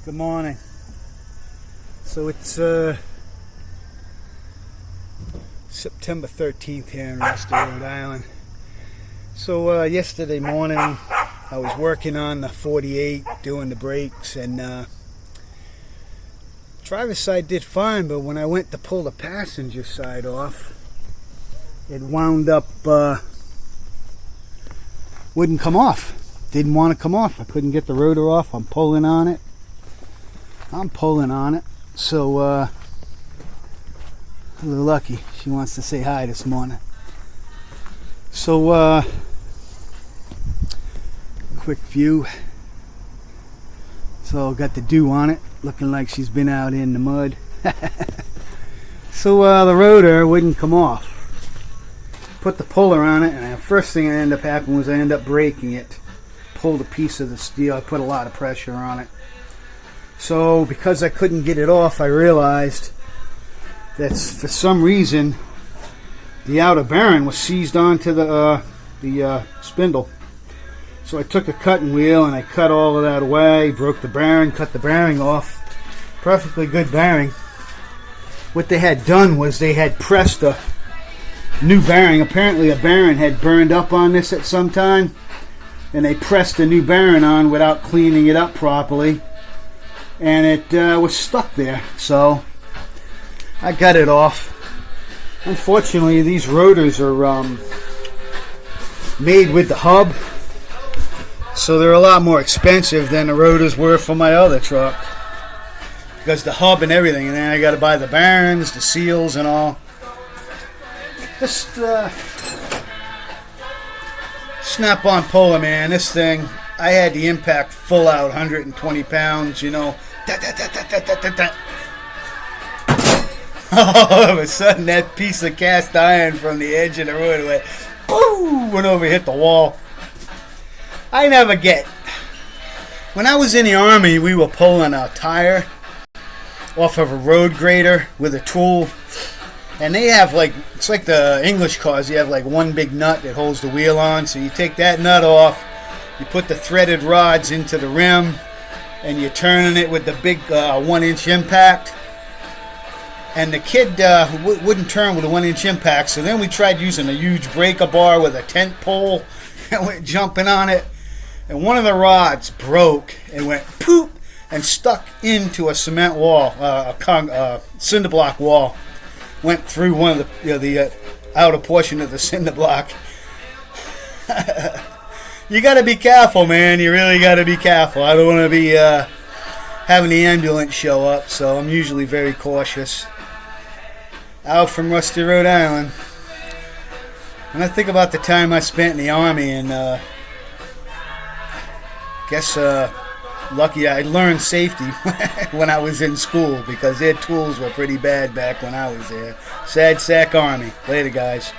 Good morning. So it's September 13th here in Rusty, Rhode Island. So yesterday morning I was working on the 48, doing the brakes, and driver's side did fine, but when I went to pull the passenger side off, it wound up wouldn't come off. Didn't want to come off. I couldn't get the rotor off. I'm pulling on it. So a little lucky. She wants to say hi this morning. So quick view. So got the dew on it, looking like she's been out in the mud. So the rotor wouldn't come off. Put the puller on it, and the first thing that ended up happening was I ended up breaking it. Pulled a piece of the steel. I put a lot of pressure on it. So because I couldn't get it off, I realized that for some reason the outer bearing was seized onto the spindle. So I took a cutting wheel and I cut all of that away, broke the bearing, cut the bearing off. Perfectly good bearing. What they had done was they had pressed a new bearing. Apparently a bearing had burned up on this at some time, and they pressed a new bearing on without cleaning it up properly, and it was stuck there. So I got it off. Unfortunately, these rotors are made with the hub, so they're a lot more expensive than the rotors were for my other truck, because the hub and everything, and then I got to buy the bearings, the seals and all. Just snap-on puller, man. This thing, I had the impact full out, 120 pounds, you know. All of a sudden, that piece of cast iron from the edge of the road went, boom, went over, hit the wall. I never get. When I was in the Army, we were pulling a tire off of a road grader with a tool. And they have it's like the English cars, you have like one big nut that holds the wheel on. So you take that nut off, you put the threaded rods into the rim, and you're turning it with the big 1-inch impact. And the kid wouldn't turn with a 1-inch impact, so then we tried using a huge breaker bar with a tent pole and went jumping on it. And one of the rods broke and went poop and stuck into a cement wall, a cinder block wall. Went through one of the outer portion of the cinder block. You got to be careful, man. You really got to be careful. I don't want to be having the ambulance show up, so I'm usually very cautious. Out from Rusty, Rhode Island. When I think about the time I spent in the Army, and guess lucky I learned safety when I was in school, because their tools were pretty bad back when I was there. Sad sack Army. Later, guys.